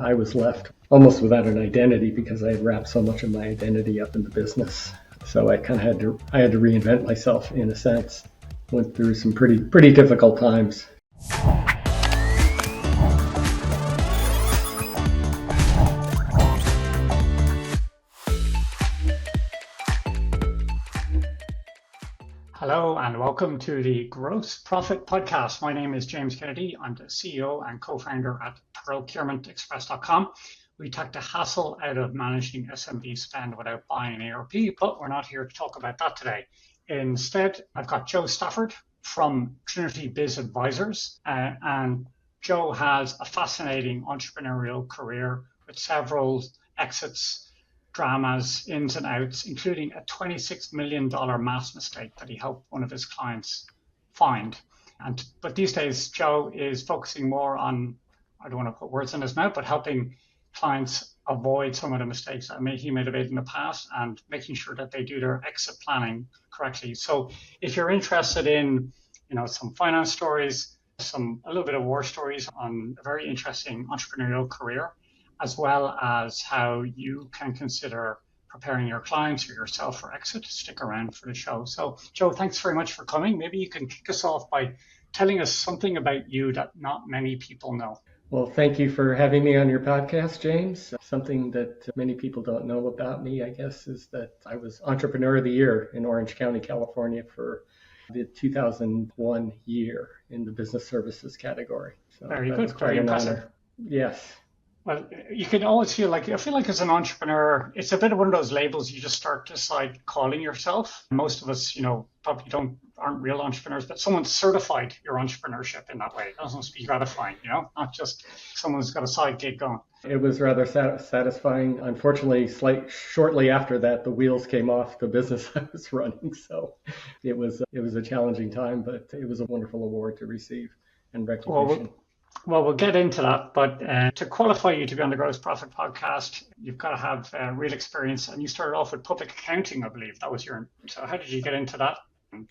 I was left almost without an identity because I had wrapped so much of my identity up in the business. So I kind of had to reinvent myself in a sense. Went through some pretty difficult times. Hello and welcome to the Gross Profit Podcast. My name is James Kennedy. I'm the CEO and co-founder at procurementexpress.com. We take the hassle out of managing SMB spend without buying an ERP, but we're not here to talk about that today. Instead, I've got Joe Stafford from Trinity Biz Advisors, and Joe has a fascinating entrepreneurial career with several exits, dramas, ins and outs, including a $26 million math mistake that he helped one of his clients find. But these days, Joe is focusing more on, I don't want to put words in his mouth, but helping clients avoid some of the mistakes that he may have made in the past and making sure that they do their exit planning correctly. So if you're interested in, some finance stories, a little bit of war stories on a very interesting entrepreneurial career, as well as how you can consider preparing your clients or yourself for exit, stick around for the show. So, Joe, thanks very much for coming. Maybe you can kick us off by telling us something about you that not many people know. Well, thank you for having me on your podcast, James. Something that many people don't know about me, I guess, is that I was Entrepreneur of the Year in Orange County, California for the 2001 year in the business services category. So very good. Very impressive. Honor. Yes. Well, you can always feel like as an entrepreneur, it's a bit of one of those labels you just start to calling yourself. Most of us, probably aren't real entrepreneurs, but someone's certified your entrepreneurship in that way. It doesn't be gratifying, not just someone's got a side gig going. It was rather satisfying. Unfortunately, shortly after that, the wheels came off the business I was running. So it was a challenging time, but it was a wonderful award to receive and recognition. Well, we'll get into that, but to qualify you to be on the Gross Profit Podcast, you've got to have real experience. And you started off with public accounting, I believe. So how did you get into that?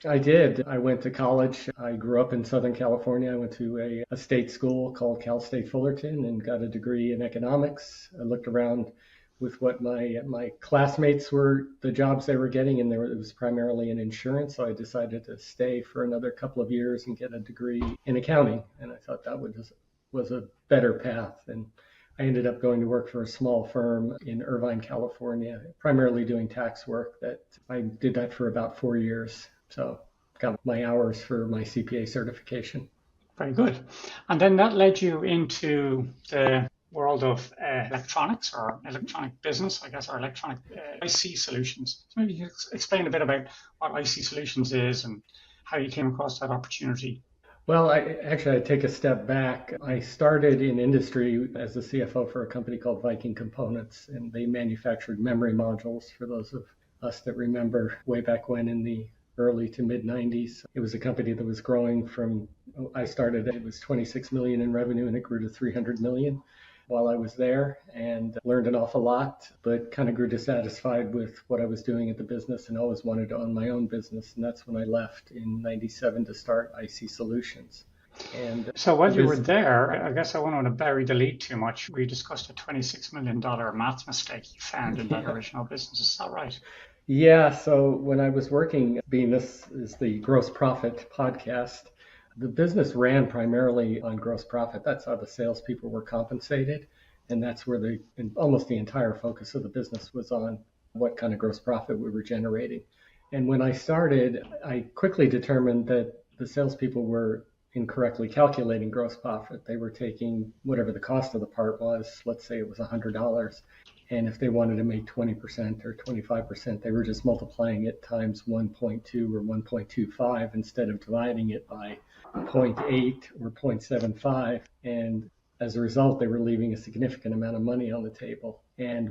I did. I went to college. I grew up in Southern California. I went to a state school called Cal State Fullerton and got a degree in economics. I looked around with what my classmates were, the jobs they were getting, and it was primarily in insurance. So I decided to stay for another couple of years and get a degree in accounting. And I thought that was a better path. And I ended up going to work for a small firm in Irvine, California, primarily doing tax work. That I did that for about 4 years. So got my hours for my CPA certification. Very good. And then that led you into the world of electronics or electronic business, I guess, or electronic IC solutions. So maybe you explain a bit about what IC solutions is and how you came across that opportunity. Well, I take a step back. I started in industry as a CFO for a company called Viking Components, and they manufactured memory modules for those of us that remember way back when in the early to mid 90s. It was a company that was growing it was 26 million in revenue and it grew to 300 million while I was there, and learned an awful lot, but kind of grew dissatisfied with what I was doing at the business and always wanted to own my own business. And that's when I left in 97 to start IC Solutions. And so while you were there, I guess I won't want to bury the lead too much. We discussed a $26 million math mistake you found in that original business. Is that right? Yeah. So when I was working, being this is the Gross Profit Podcast, the business ran primarily on gross profit. That's how the salespeople were compensated. And that's where almost the entire focus of the business was on what kind of gross profit we were generating. And when I started, I quickly determined that the salespeople were incorrectly calculating gross profit. They were taking whatever the cost of the part was, let's say it was $100. And if they wanted to make 20% or 25%, they were just multiplying it times 1.2 or 1.25 instead of dividing it by 0.8 or 0.75. And as a result, they were leaving a significant amount of money on the table. And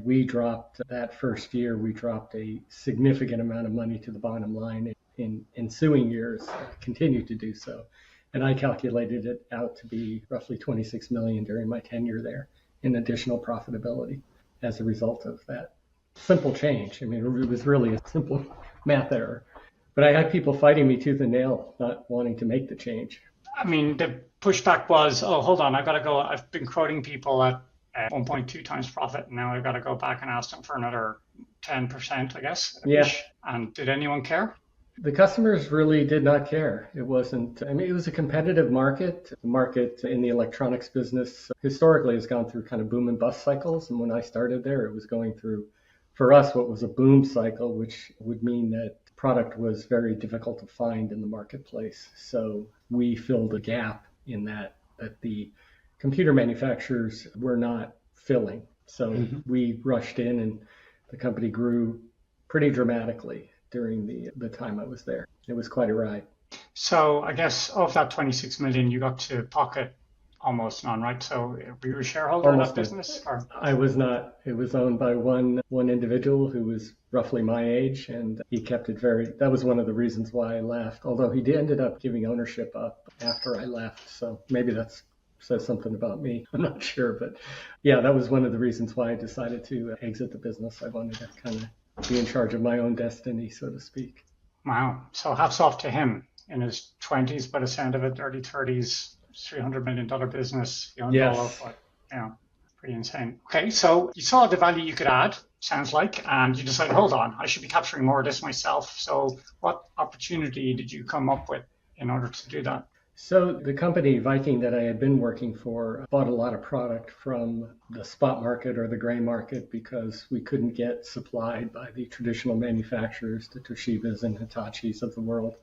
that first year, we dropped a significant amount of money to the bottom line. In ensuing years, continued to do so. And I calculated it out to be roughly 26 million during my tenure there in additional profitability as a result of that simple change. I mean, it was really a simple math error. But I had people fighting me tooth and nail, not wanting to make the change. I mean, the pushback was, oh, hold on, I got to go. I've been quoting people at 1.2 times profit. And now I've got to go back and ask them for another 10%, I guess. Yeah. And did anyone care? The customers really did not care. It wasn't, I mean, it was a competitive market. The market in the electronics business historically has gone through kind of boom and bust cycles. And when I started there, it was going through, for us, what was a boom cycle, which would mean that product was very difficult to find in the marketplace. So we filled a gap in that the computer manufacturers were not filling. So we rushed in and the company grew pretty dramatically during the time I was there. It was quite a ride. So I guess of that 26 million, you got to pocket almost none, right? So were you a shareholder in that Almost business? Or? I was not. It was owned by one individual who was roughly my age, and he kept it very. That was one of the reasons why I left. Although he ended up giving ownership up after I left, so maybe that says something about me. I'm not sure, but yeah, that was one of the reasons why I decided to exit the business. I wanted to kind of be in charge of my own destiny, so to speak. Wow. So hats off to him in his 20s, by the sound of it, early 30s, $300 million business. He owned all of it. Yeah, pretty insane. Okay, so you saw the value you could add, sounds like, and you decided, hold on, I should be capturing more of this myself. So what opportunity did you come up with in order to do that? So the company Viking that I had been working for bought a lot of product from the spot market or the gray market because we couldn't get supplied by the traditional manufacturers, the Toshibas and Hitachis of the world.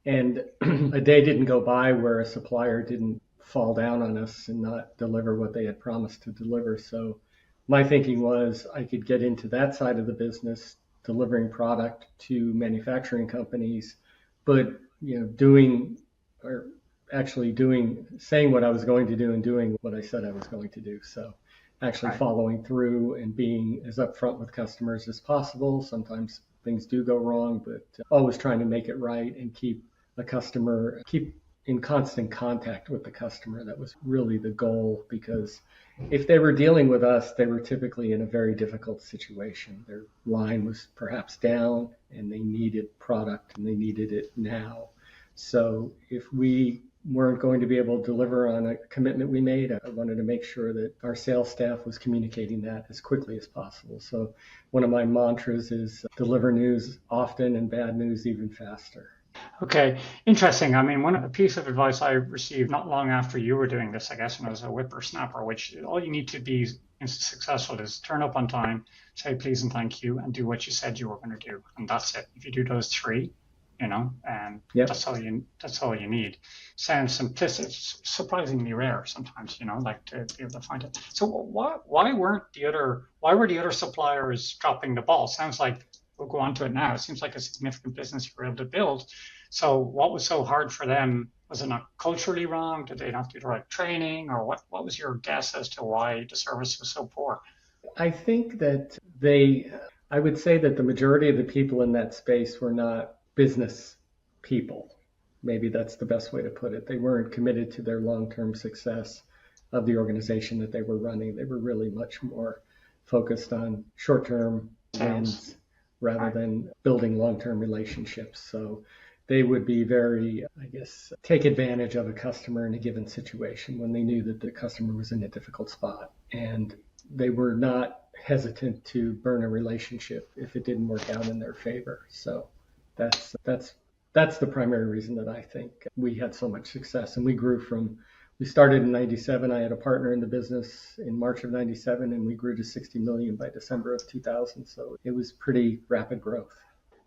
And a day didn't go by where a supplier didn't fall down on us and not deliver what they had promised to deliver. So my thinking was I could get into that side of the business, delivering product to manufacturing companies, but doing or actually saying what I was going to do and doing what I said I was going to do. So actually following through and being as upfront with customers as possible. Sometimes things do go wrong, but always trying to make it right and keep in constant contact with the customer. That was really the goal, because if they were dealing with us, they were typically in a very difficult situation. Their line was perhaps down and they needed product and they needed it now. So if we weren't going to be able to deliver on a commitment we made, I wanted to make sure that our sales staff was communicating that as quickly as possible. So one of my mantras is deliver news often and bad news even faster. Okay, interesting. I mean, a piece of advice I received not long after you were doing this, I guess, when I was a whippersnapper, which all you need to be successful is turn up on time, say please and thank you, and do what you said you were going to do. And that's it. If you do those three, and that's all you need. Sounds simplistic, surprisingly rare sometimes, like to be able to find it. So why were the other suppliers dropping the ball? Sounds like we'll go on to it now. It seems like a significant business you were able to build. So what was so hard for them? Was it not culturally wrong? Did they not do the right training? Or what was your guess as to why the service was so poor? I think that I would say that the majority of the people in that space were not business people. Maybe that's the best way to put it. They weren't committed to their long-term success of the organization that they were running. They were really much more focused on short-term wins rather than building long-term relationships. So they would be very, take advantage of a customer in a given situation when they knew that the customer was in a difficult spot. And they were not hesitant to burn a relationship if it didn't work out in their favor. So that's the primary reason that I think we had so much success. And we started in 97. I had a partner in the business in March of 97, and we grew to 60 million by December of 2000. So it was pretty rapid growth.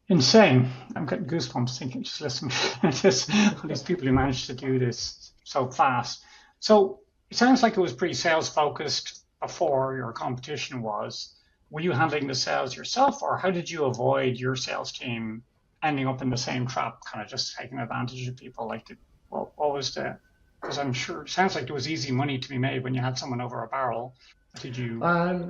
Insane. I'm getting goosebumps thinking, just listening to this, all these people who managed to do this so fast. So it sounds like it was pretty sales focused before your competition was. Were you handling the sales yourself, or how did you avoid your sales team ending up in the same trap, kind of just taking advantage of people? What was because I'm sure it sounds like there was easy money to be made when you had someone over a barrel. Did you?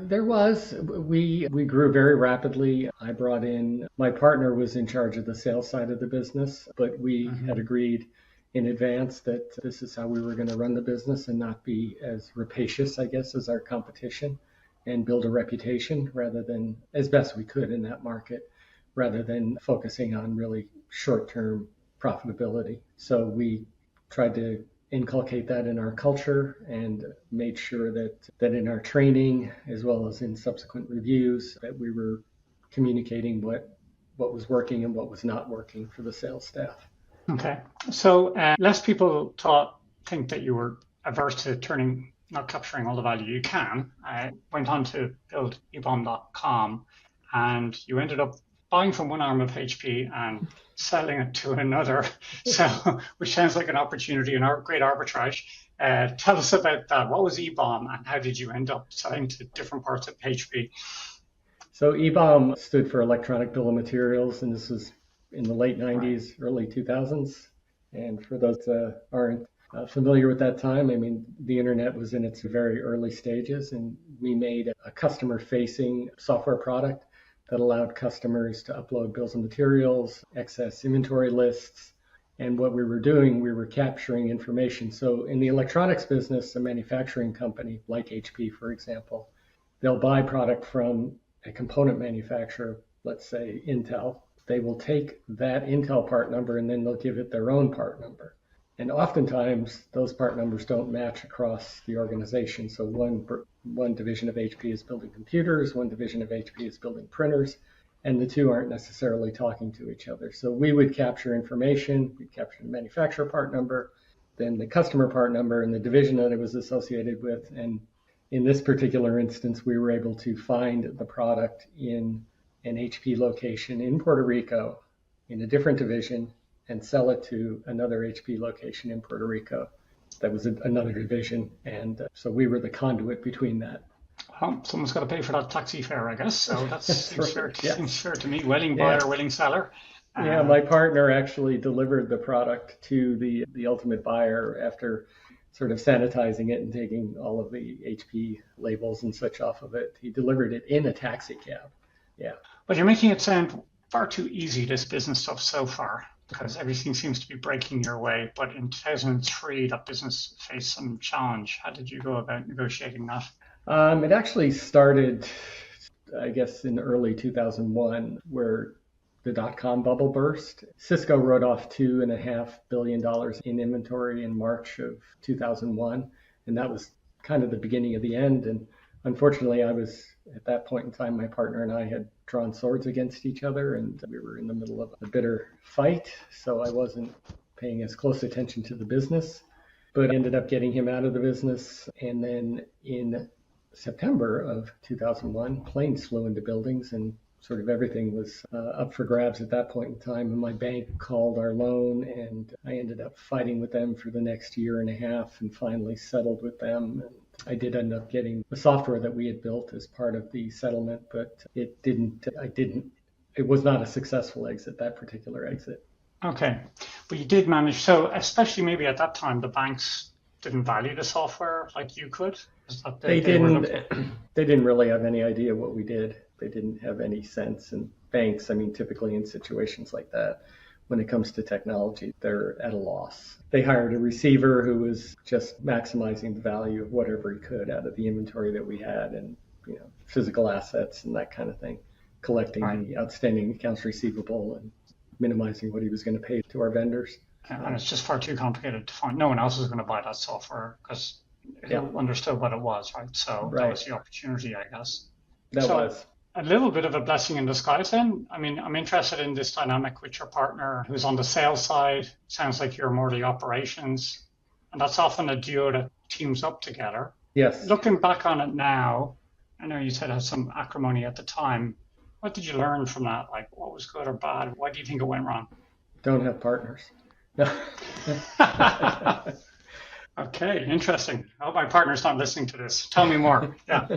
There was. We grew very rapidly. My partner was in charge of the sales side of the business, but we had agreed in advance that this is how we were going to run the business and not be as rapacious, I guess, as our competition, and build a reputation rather than, as best we could in that market, rather than focusing on really short-term profitability. So we tried to inculcate that in our culture and made sure that in our training, as well as in subsequent reviews, that we were communicating what was working and what was not working for the sales staff. Okay. So less people think that you were averse to not capturing all the value you can. I went on to build ebomb.com, and you ended up buying from one arm of HP and selling it to another. So, which sounds like an opportunity and great arbitrage. Tell us about that. What was eBomb, and how did you end up selling to different parts of HP? So EBOM stood for Electronic Bill of Materials, and this was in the late 90s, early 2000s. And for those that aren't familiar with that time, I mean, the internet was in its very early stages, and we made a customer-facing software product that allowed customers to upload bills of materials, access inventory lists. And what we were doing, we were capturing information. So in the electronics business, a manufacturing company like HP, for example, they'll buy product from a component manufacturer, let's say Intel. They will take that Intel part number and then they'll give it their own part number. And oftentimes those part numbers don't match across the organization. So one division of HP is building computers, one division of HP is building printers, and the two aren't necessarily talking to each other. So we would capture information, we'd capture the manufacturer part number, then the customer part number and the division that it was associated with. And in this particular instance, we were able to find the product in an HP location in Puerto Rico in a different division and sell it to another HP location in Puerto Rico that was another division. And so we were the conduit between that. Well, someone's got to pay for that taxi fare, I guess. So that seems fair to me. Willing Yeah. buyer, willing seller. Yeah, my partner actually delivered the product to the ultimate buyer after sort of sanitizing it and taking all of the HP labels and such off of it. He delivered it in a taxi cab. Yeah. But you're making it sound far too easy, this business stuff so far, because everything seems to be breaking your way. But in 2003, that business faced some challenge. How did you go about negotiating that? It actually started, I guess, in early 2001, where the dot-com bubble burst. Cisco wrote off $2.5 billion in inventory in March of 2001, and that was kind of the beginning of the end. And unfortunately, I was, at that point in time, my partner and I had drawn swords against each other, and we were in the middle of a bitter fight, so I wasn't paying as close attention to the business, but I ended up getting him out of the business. And then in September of 2001, planes flew into buildings and sort of everything was up for grabs at that point in time. And my bank called our loan, and I ended up fighting with them for the next year and a half and finally settled with them. And I did end up getting the software that we had built as part of the settlement, but it was not a successful exit, that particular exit. Okay. But you did manage. So especially maybe at that time, the banks didn't value the software like you could? They didn't really have any idea what we did. They didn't have any sense. And banks, I mean, typically in situations like that, when it comes to technology, they're at a loss. They hired a receiver who was just maximizing the value of whatever he could out of the inventory that we had and, physical assets and that kind of thing, collecting the outstanding accounts receivable and minimizing what he was going to pay to our vendors. And it's just far too complicated to find. No one else is going to buy that software because they understood what it was, right? So that was the opportunity, I guess. That was a little bit of a blessing in disguise then. I mean, I'm interested in this dynamic with your partner who's on the sales side. Sounds like you're more the operations. And that's often a duo that teams up together. Yes. Looking back on it now, I know you said it had some acrimony at the time. What did you learn from that? Like, what was good or bad? Why do you think it went wrong? Don't have partners. Okay, interesting. I hope my partner's not listening to this. Tell me more. Yeah.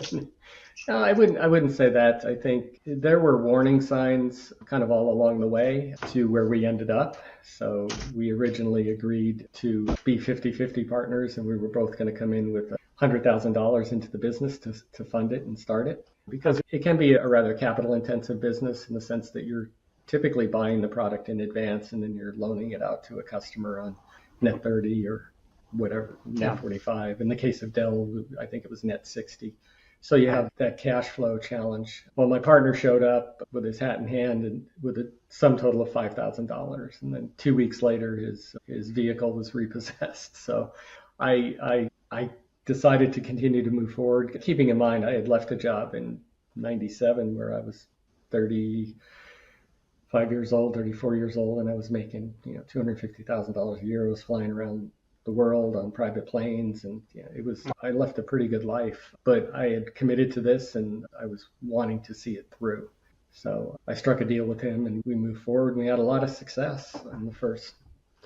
No, I wouldn't say that. I think there were warning signs kind of all along the way to where we ended up. So we originally agreed to be 50-50 partners, and we were both going to come in with $100,000 into the business to fund it and start it. Because it can be a rather capital intensive business in the sense that you're typically buying the product in advance and then you're loaning it out to a customer on net 30 or whatever, net 45. In the case of Dell, I think it was net 60. So you have that cash flow challenge. Well, my partner showed up with his hat in hand and with a sum total of $5,000. And then 2 weeks later, his vehicle was repossessed. So I decided to continue to move forward, keeping in mind I had left a job in 97 where I was 35 years old, 34 years old, and I was making, $250,000 a year. I was flying around the world on private planes, and I left a pretty good life, but I had committed to this and I was wanting to see it through. So I struck a deal with him and we moved forward, and we had a lot of success in the first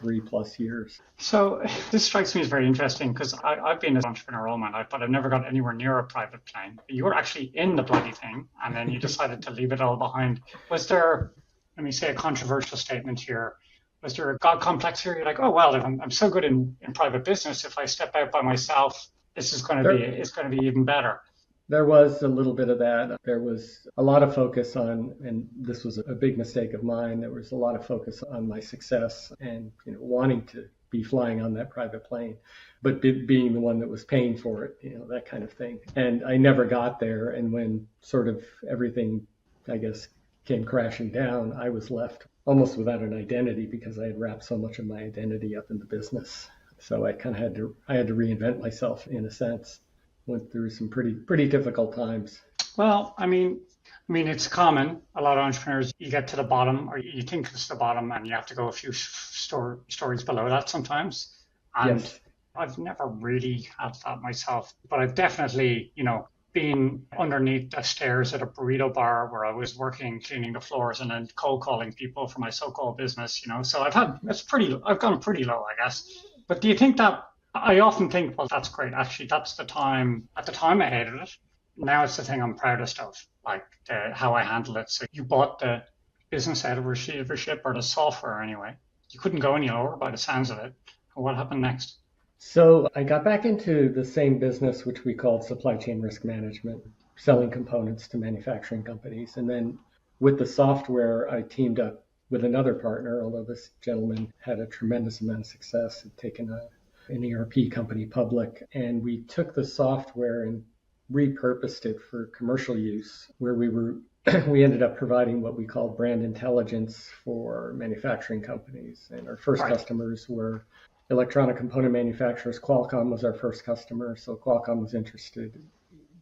3+ years. So this strikes me as very interesting because I've been an entrepreneur all my life, but I've never got anywhere near a private plane. You were actually in the bloody thing, and then you decided to leave it all behind. Was there, let me say a controversial statement here, was there a God complex here? You're like, oh, well, if I'm so good in private business, if I step out by myself, this is going to it's going to be even better. There was a little bit of that. There was a lot of focus on, and this was a big mistake of mine, there was a lot of focus on my success and wanting to be flying on that private plane, but being the one that was paying for it, that kind of thing. And I never got there. And when sort of everything, I guess, came crashing down, I was left almost without an identity because I had wrapped so much of my identity up in the business. So I kind of had to reinvent myself in a sense. Went through some pretty difficult times. Well, I mean, it's common. A lot of entrepreneurs, you get to the bottom, or you think it's the bottom, and you have to go a few stories below that sometimes. And yes. I've never really had that myself, but I've definitely, been underneath the stairs at a burrito bar where I was working, cleaning the floors, and then cold calling people for my so-called business. So I've gone pretty low, I guess. But do you think that? I often think, well, that's great. Actually, that's the time. At the time, I hated it. Now it's the thing I'm proudest of, like how I handle it. So you bought the business out of receivership, or the software anyway. You couldn't go any lower by the sounds of it. What happened next? So I got back into the same business, which we called supply chain risk management, selling components to manufacturing companies. And then with the software, I teamed up with another partner, although this gentleman had a tremendous amount of success, had taken an ERP company public, and we took the software and repurposed it for commercial use, where we ended up providing what we call brand intelligence for manufacturing companies. And our first customers were electronic component manufacturers. Qualcomm was our first customer, so Qualcomm was interested.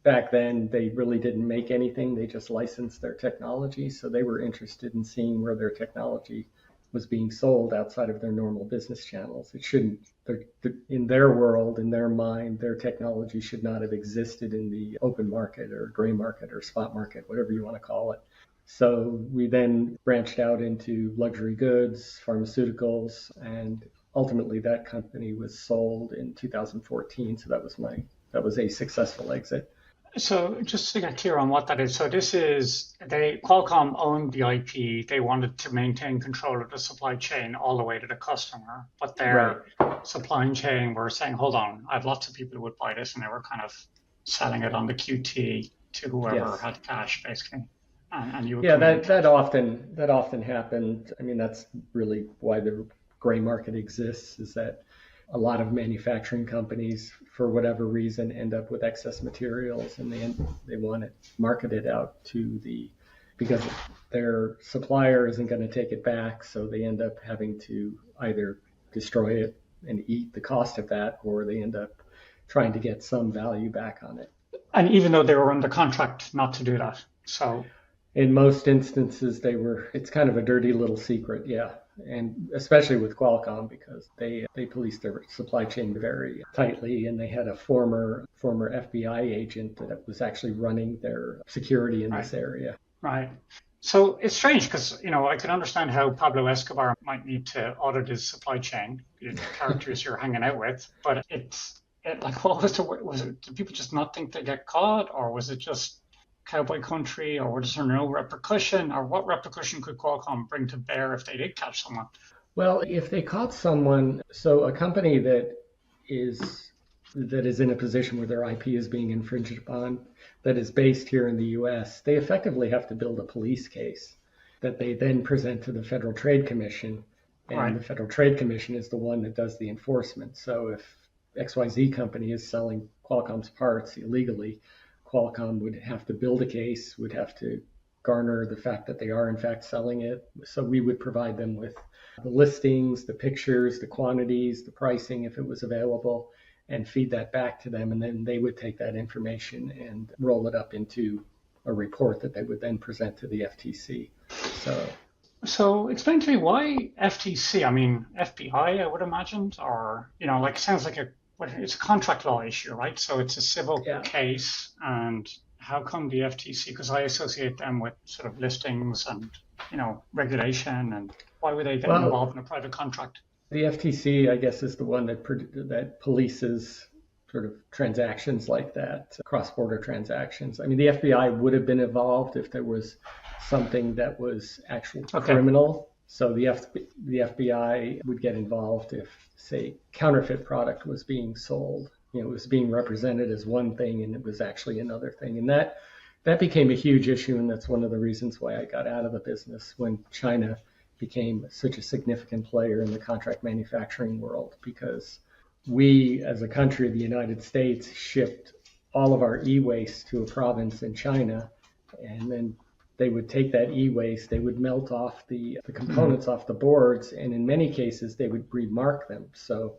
Back then, they really didn't make anything. They just licensed their technology, so they were interested in seeing where their technology was being sold outside of their normal business channels. It shouldn't, in their world, in their mind, their technology should not have existed in the open market or gray market or spot market, whatever you want to call it. So we then branched out into luxury goods, pharmaceuticals, and ultimately that company was sold in 2014. So that was a successful exit. So just to get clear on what that is, so Qualcomm owned the IP. They wanted to maintain control of the supply chain all the way to the customer, but their supply chain were saying, hold on, I have lots of people who would buy this, and they were kind of selling it on the QT to whoever had cash, basically. And you would that often happened. I mean, that's really why the gray market exists, is that a lot of manufacturing companies, for whatever reason, end up with excess materials, and they want it marketed out because their supplier isn't going to take it back, so they end up having to either destroy it and eat the cost of that, or they end up trying to get some value back on it. And even though they were under contract not to do that, so in most instances it's kind of a dirty little secret, and especially with Qualcomm, because they police their supply chain very tightly, and they had a former FBI agent that was actually running their security in this area. Right. So it's strange because, I can understand how Pablo Escobar might need to audit his supply chain, the characters you're hanging out with, but was it, did people just not think they get caught, or was it just cowboy country, or was there no repercussion, or what repercussion could Qualcomm bring to bear if they did catch someone? Well, if they caught someone, so a company that is in a position where their IP is being infringed upon, that is based here in the U.S., they effectively have to build a police case that they then present to the Federal Trade Commission, and the Federal Trade Commission is the one that does the enforcement. So if XYZ company is selling Qualcomm's parts illegally, Qualcomm would have to build a case, would have to garner the fact that they are in fact selling it. So we would provide them with the listings, the pictures, the quantities, the pricing if it was available, and feed that back to them. And then they would take that information and roll it up into a report that they would then present to the FTC. So explain to me why FTC? I mean, FBI, I would imagine, or, like it sounds like it's a contract law issue, right? So it's a civil case. And how come the FTC? Because I associate them with sort of listings and, regulation. And why would they get involved in a private contract? The FTC, I guess, is the one that polices sort of transactions like that, cross-border transactions. I mean, the FBI would have been involved if there was something that was actually criminal. So the FBI would get involved if, say, counterfeit product was being sold. It was being represented as one thing and it was actually another thing. And that became a huge issue, and that's one of the reasons why I got out of the business when China became such a significant player in the contract manufacturing world, because we, as a country, the United States, shipped all of our e-waste to a province in China, and then they would take that e-waste, they would melt off the components off the boards, and in many cases, they would remark them. So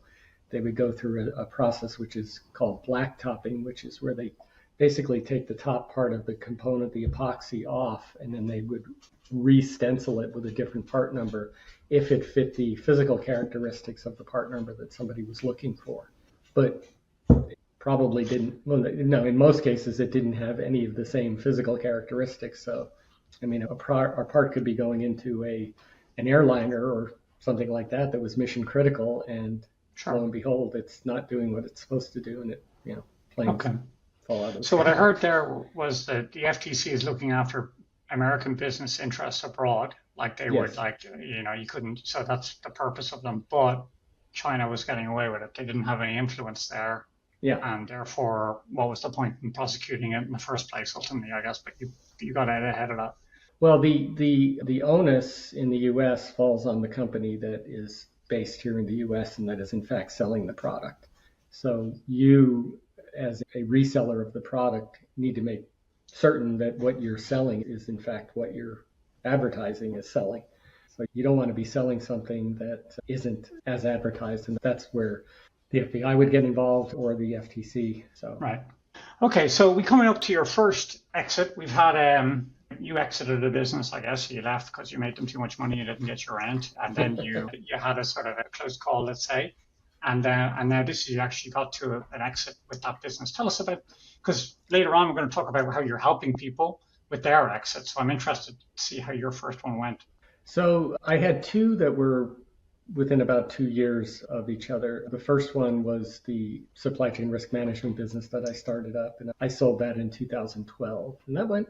they would go through a process which is called black topping, which is where they basically take the top part of the component, the epoxy, off, and then they would re-stencil it with a different part number if it fit the physical characteristics of the part number that somebody was looking for. But it probably didn't, in most cases, it didn't have any of the same physical characteristics. So, I mean, our part could be going into an airliner or something like that was mission critical, and lo and behold, it's not doing what it's supposed to do, and planes fall out of the So what I heard there was that the FTC is looking after American business interests abroad, like they would, you couldn't, so that's the purpose of them, but China was getting away with it. They didn't have any influence there. Yeah. And therefore, what was the point in prosecuting it in the first place, ultimately, I guess, but you got out ahead of that. Well, the onus in the U.S. falls on the company that is based here in the U.S. and that is in fact selling the product. So you, as a reseller of the product, need to make certain that what you're selling is in fact what your advertising is selling. So you don't want to be selling something that isn't as advertised, and that's where the FBI would get involved, or the FTC. So right. Okay, so we're coming up to your first exit. We've had you exited the business, I guess. You left because you made them too much money, you didn't get your rent, and then you had a sort of a close call, let's say. And now this is, you actually got to an exit with that business. Tell us about, because later on we're going to talk about how you're helping people with their exit. So I'm interested to see how your first one went. So I had two that were within about 2 years of each other. The first one was the supply chain risk management business that I started up, and I sold that in 2012. And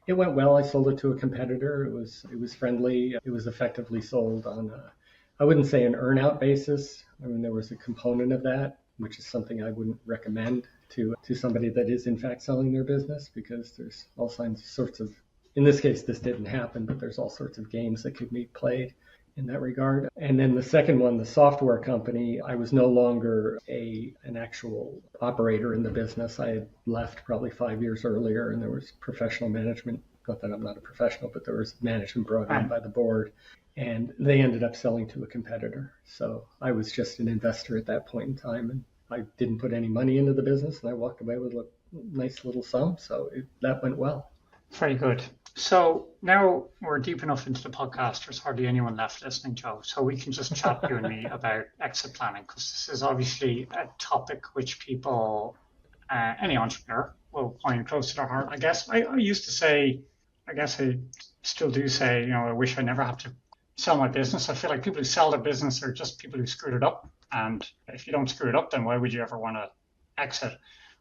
it went well. I sold it to a competitor. It was friendly. It was effectively sold on I wouldn't say an earn-out basis. I mean, there was a component of that, which is something I wouldn't recommend to somebody that is in fact selling their business, because there's all sorts of, in this case, this didn't happen, but there's all sorts of games that could be played in that regard. And then the second one, the software company, I was no longer an actual operator in the business. I had left probably 5 years earlier, and there was professional management. Not that I'm not a professional, but there was management brought in by the board, and they ended up selling to a competitor. So I was just an investor at that point in time, and I didn't put any money into the business, and I walked away with a nice little sum. So that went well. Very good. So now we're deep enough into the podcast, there's hardly anyone left listening, Joe. So we can just chat, you and me, about exit planning, because this is obviously a topic which people, any entrepreneur, will find close to their heart. I guess I used to say, I guess I still do say, I wish I never have to sell my business. I feel like people who sell their business are just people who screwed it up. And if you don't screw it up, then why would you ever want to exit?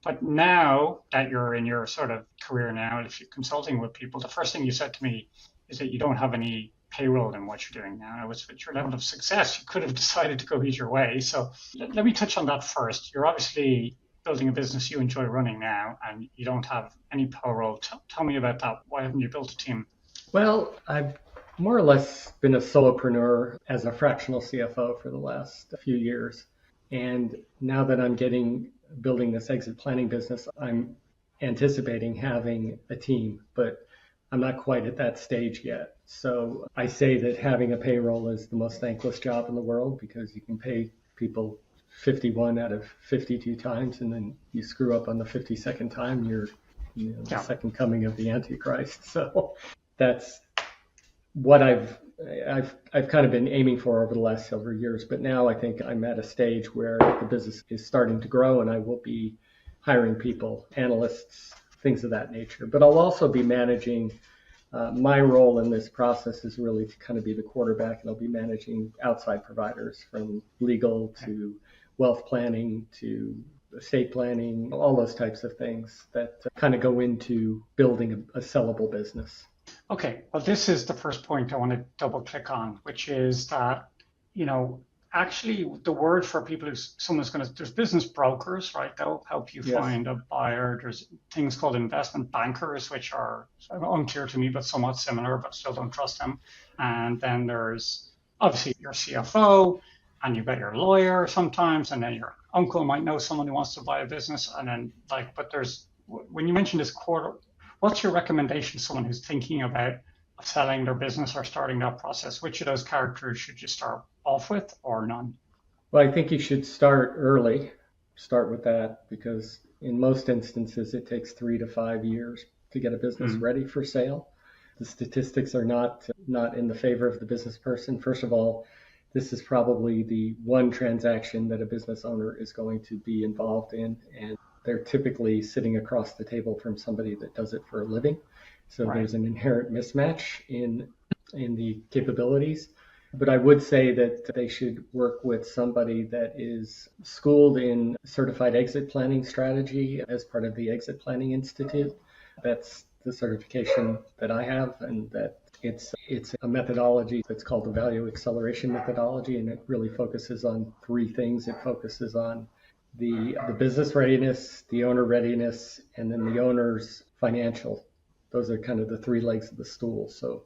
But now that you're in your sort of career now, if you're consulting with people, the first thing you said to me is that you don't have any payroll in what you're doing now. And it was with your level of success, you could have decided to go either way. So let me touch on that first. You're obviously building a business you enjoy running now, and you don't have any payroll. Tell me about that. Why haven't you built a team? Well, I've more or less been a solopreneur as a fractional CFO for the last few years. And now that I'm building this exit planning business, I'm anticipating having a team, but I'm not quite at that stage yet. So I say that having a payroll is the most thankless job in the world because you can pay people 51 out of 52 times, and then you screw up on the 52nd time, you're the second coming of the Antichrist. So that's what I've kind of been aiming for over the last several years. But now I think I'm at a stage where the business is starting to grow, and I will be hiring people, analysts, things of that nature. But I'll also be managing. My role in this process is really to kind of be the quarterback, and I'll be managing outside providers from legal to wealth planning to estate planning, all those types of things that kind of go into building a sellable business. Okay, well, this is the first point I want to double click on, which is that, you know, actually the word for people is someone's going to, there's business brokers, right? They'll help you find a buyer. There's things called investment bankers, which are unclear to me, but somewhat similar, but still don't trust them. And then there's obviously your CFO, and you've got your lawyer sometimes, and then your uncle might know someone who wants to buy a business. And then but there's, when you mentioned this quarter, what's your recommendation to someone who's thinking about selling their business or starting that process? Which of those characters should you start off with or none? Well, I think you should start early. Start with that because in most instances it takes 3 to 5 years to get a business ready for sale. The statistics are not in the favor of the business person. First of all, this is probably the one transaction that a business owner is going to be involved in, and they're typically sitting across the table from somebody that does it for a living. So there's an inherent mismatch in the capabilities. But I would say that they should work with somebody that is schooled in certified exit planning strategy as part of the Exit Planning Institute. That's the certification that I have, and that it's a methodology that's called the value acceleration methodology, and it really focuses on 3 things. It focuses on the business readiness, the owner readiness, and then the owner's financial. Those are kind of the 3 legs of the stool. So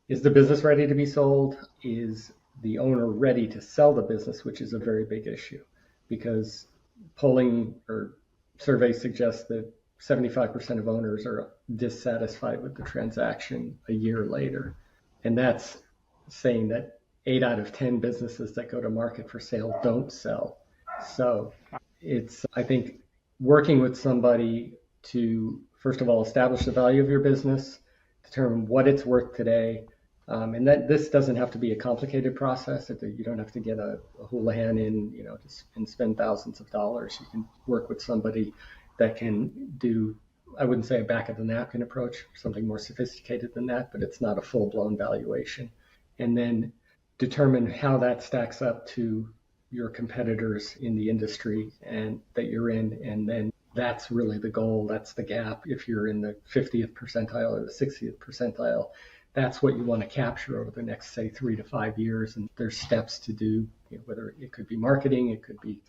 is the business ready to be sold? Is the owner ready to sell the business, which is a very big issue because polling or surveys suggest that 75% of owners are dissatisfied with the transaction a year later. And that's saying that 8 out of 10 businesses that go to market for sale don't sell. So it's, I think, working with somebody to, first of all, establish the value of your business, determine what it's worth today. And that this doesn't have to be a complicated process. You don't have to get a Houlihan in, and spend thousands of dollars. You can work with somebody that can do, I wouldn't say a back of the napkin approach, something more sophisticated than that, but it's not a full-blown valuation. And then determine how that stacks up to your competitors in the industry and that you're in. And then that's really the goal. That's the gap. If you're in the 50th percentile or the 60th percentile, that's what you want to capture over the next, say, 3 to 5 years. And there's steps to do, whether it could be marketing, it could be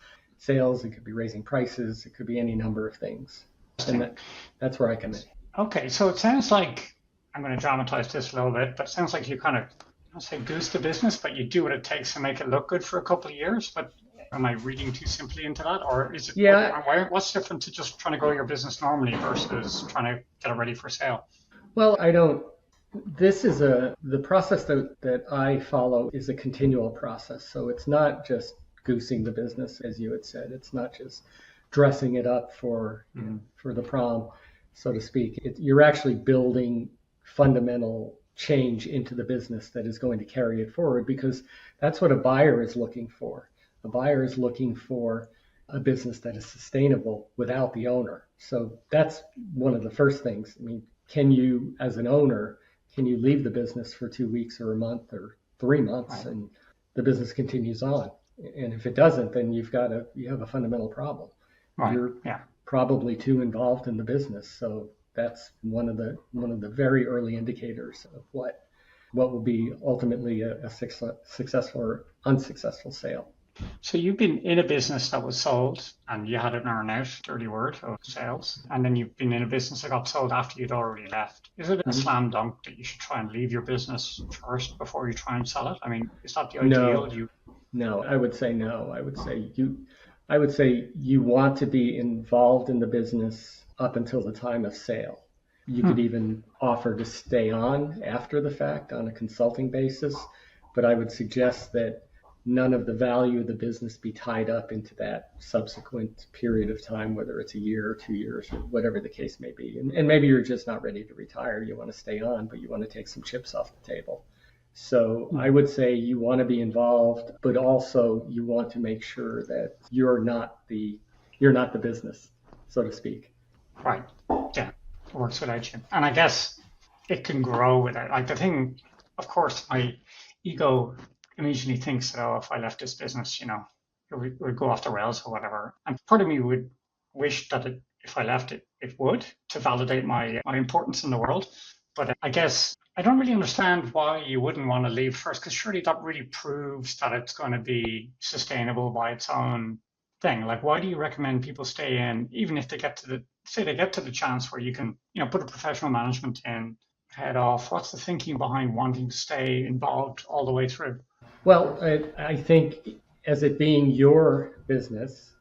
sales, it could be raising prices, it could be any number of things. And that's where I come in. Okay, so it sounds like, I'm going to dramatize this a little bit, but it sounds like you kind of, I say goose the business, but you do what it takes to make it look good for a couple of years. But am I reading too simply into that? Or is it, what's different to just trying to grow your business normally versus trying to get it ready for sale? Well, this is the process that I follow is a continual process. So it's not just goosing the business, as you had said. It's not just dressing it up for the prom, so to speak. You're actually building fundamental change into the business that is going to carry it forward, because that's what a buyer is looking for. A buyer is looking for a business that is sustainable without the owner. So that's one of the first things. I mean, can you, as an owner, can you leave the business for 2 weeks or a month or 3 months and the business continues on? And if it doesn't, then you have a fundamental problem. Right. You're probably too involved in the business. So that's one of the very early indicators of what will be ultimately a successful or unsuccessful sale. So you've been in a business that was sold and you had an earn out, dirty word, of sales, and then you've been in a business that got sold after you'd already left. Is it a slam dunk that you should try and leave your business first before you try and sell it? I mean, is that the ideal? No, I would say no. I would say you want to be involved in the business up until the time of sale. You could even offer to stay on after the fact on a consulting basis, but I would suggest that none of the value of the business be tied up into that subsequent period of time, whether it's a year or 2 years or whatever the case may be. And maybe you're just not ready to retire. You want to stay on, but you want to take some chips off the table. So I would say you want to be involved, but also you want to make sure that you're not the business, so to speak. Right. Yeah. It works without you. And I guess it can grow without, like the thing, of course, my ego immediately thinks that, oh, if I left this business, it would go off the rails or whatever. And part of me would wish that if I left it, it would, to validate my importance in the world. But I guess I don't really understand why you wouldn't want to leave first, because surely that really proves that it's going to be sustainable by its own thing. Like, why do you recommend people stay in, even if they get to the chance where you can, put a professional management in, head off? What's the thinking behind wanting to stay involved all the way through? Well, I think as it being your business,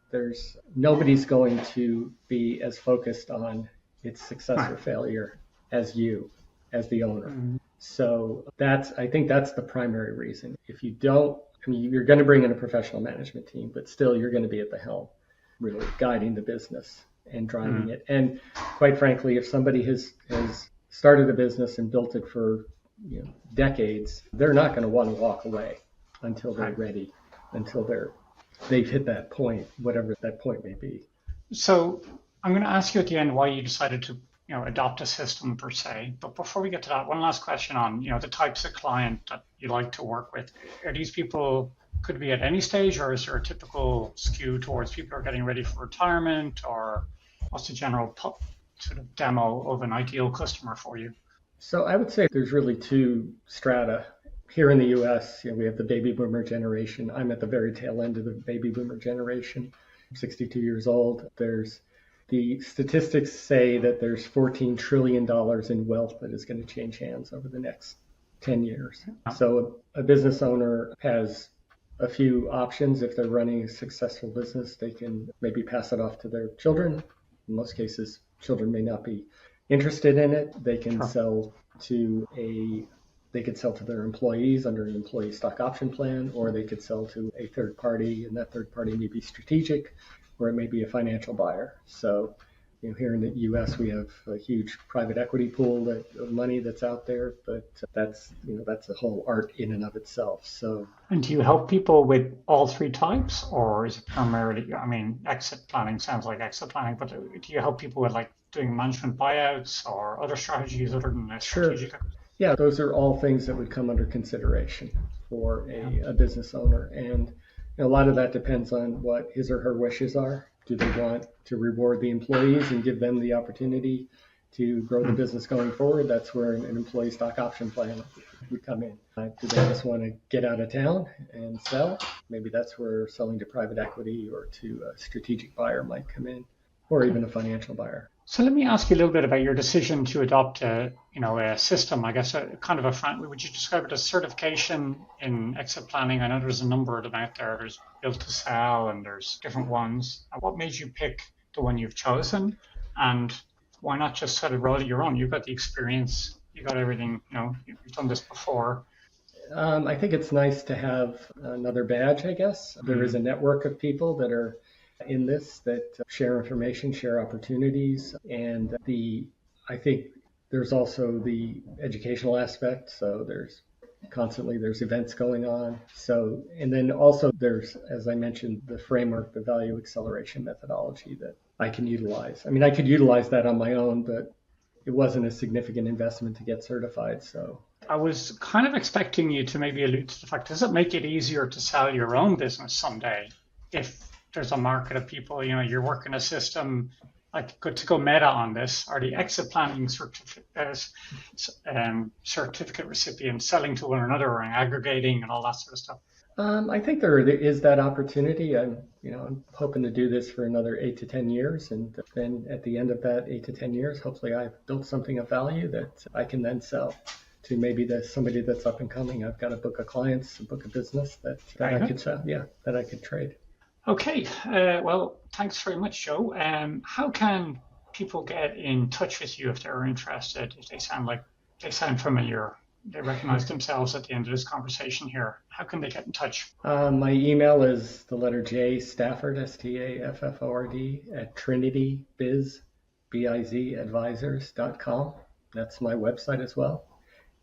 nobody's going to be as focused on its success or failure as you, as the owner. So I think that's the primary reason. If you don't, you're going to bring in a professional management team, but still you're going to be at the helm, really guiding the business and driving it. And quite frankly, if somebody has started a business and built it for decades, they're not going to want to walk away until they're ready, until they've hit that point, whatever that point may be. So I'm going to ask you at the end why you decided to adopt a system per se. But before we get to that, one last question on the types of client that you like to work with. Are these people, could be at any stage, or is there a typical skew towards people who are getting ready for retirement, or what's the general sort of demo of an ideal customer for you? So I would say there's really two strata. Here in the U.S., we have the baby boomer generation. I'm at the very tail end of the baby boomer generation. I'm 62 years old. The statistics say that there's $14 trillion in wealth that is going to change hands over the next 10 years. So a business owner has a few options. If they're running a successful business, they can maybe pass it off to their children. In most cases, children may not be interested in it. They can sell to their employees under an employee stock option plan, or they could sell to a third party, and that third party may be strategic, or it may be a financial buyer. So, here in the U.S. we have a huge private equity pool of money that's out there, but that's a whole art in and of itself. So, and do you help people with all three types, or is it primarily? Exit planning sounds like exit planning, but do you help people with like doing management buyouts or other strategies other than the strategic? Sure. Yeah, those are all things that would come under consideration for a business owner. And a lot of that depends on what his or her wishes are. Do they want to reward the employees and give them the opportunity to grow the business going forward? That's where an employee stock option plan would come in. Do they just want to get out of town and sell? Maybe that's where selling to private equity or to a strategic buyer might come in, or even a financial buyer. So let me ask you a little bit about your decision to adopt a system. I guess would you describe it as certification in exit planning? I know there's a number of them out there. There's built to sell and there's different ones. What made you pick the one you've chosen? And why not just sort of roll it your own? You've got the experience, you got everything, you've done this before. I think it's nice to have another badge, I guess. There is a network of people that are in this that share information, share opportunities, and I think there's also the educational aspect. So there's events going on. So, and then also there's, as I mentioned, the framework, the value acceleration methodology that I can utilize. I could utilize that on my own, but it wasn't a significant investment to get certified. So I was kind of expecting you to maybe allude to the fact, does it make it easier to sell your own business someday if there's a market of people, you're working a system, like to go meta on this, are the exit planning certificate recipients selling to one another or aggregating and all that sort of stuff? I think there is that opportunity. I'm hoping to do this for another 8 to 10 years. And then at the end of that 8 to 10 years, hopefully I've built something of value that I can then sell to maybe somebody that's up and coming. I've got a book of clients, a book of business that I could sell, that I could trade. Okay, well, thanks very much, Joe. How can people get in touch with you if they're interested, if they sound familiar, they recognize themselves at the end of this conversation here? How can they get in touch? My email is the letter J, Stafford, Stafford, at trinitybiz, B-I-Z, advisors.com. That's my website as well.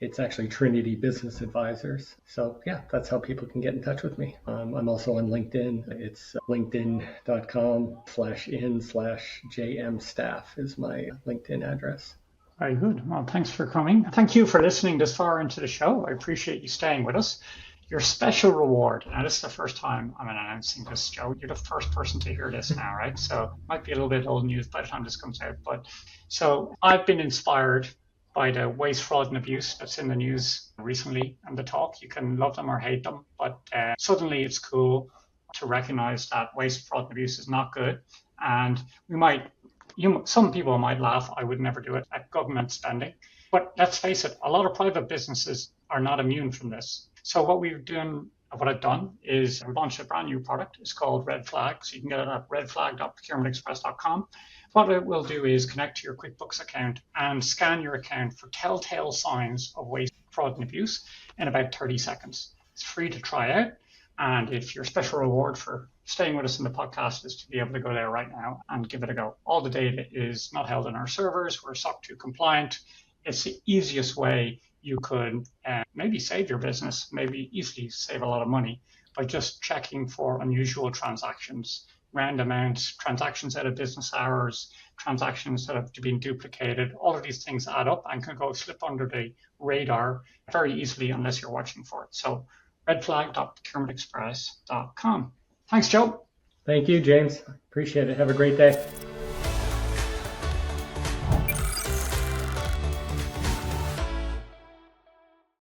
It's actually Trinity Business Advisors. So yeah, that's how people can get in touch with me. I'm also on LinkedIn. It's linkedin.com/in/jmstaff is my LinkedIn address. Very good. Well, thanks for coming. Thank you for listening this far into the show. I appreciate you staying with us. Your special reward, now this is the first time I'm announcing this, Joe. You're the first person to hear this now, right? So it might be a little bit old news by the time this comes out. But so I've been inspired by the waste, fraud, and abuse that's in the news recently and the talk. You can love them or hate them, but suddenly it's cool to recognize that waste, fraud, and abuse is not good. And some people might laugh, I would never do it, at government spending. But let's face it, a lot of private businesses are not immune from this. So what I've done is we launched a brand new product. It's called Red Flag. So you can get it at redflag.procurementexpress.com. What it will do is connect to your QuickBooks account and scan your account for telltale signs of waste, fraud, and abuse in about 30 seconds. It's free to try out. And if your special reward for staying with us in the podcast is to be able to go there right now and give it a go. All the data is not held in our servers. We're SOC 2 compliant. It's the easiest way you could maybe save your business, maybe easily save a lot of money by just checking for unusual transactions, random amounts, transactions out of business hours, transactions that have been duplicated. All of these things add up and can go slip under the radar very easily unless you're watching for it. So redflag.procurementexpress.com. Thanks, Joe. Thank you, James. Appreciate it. Have a great day.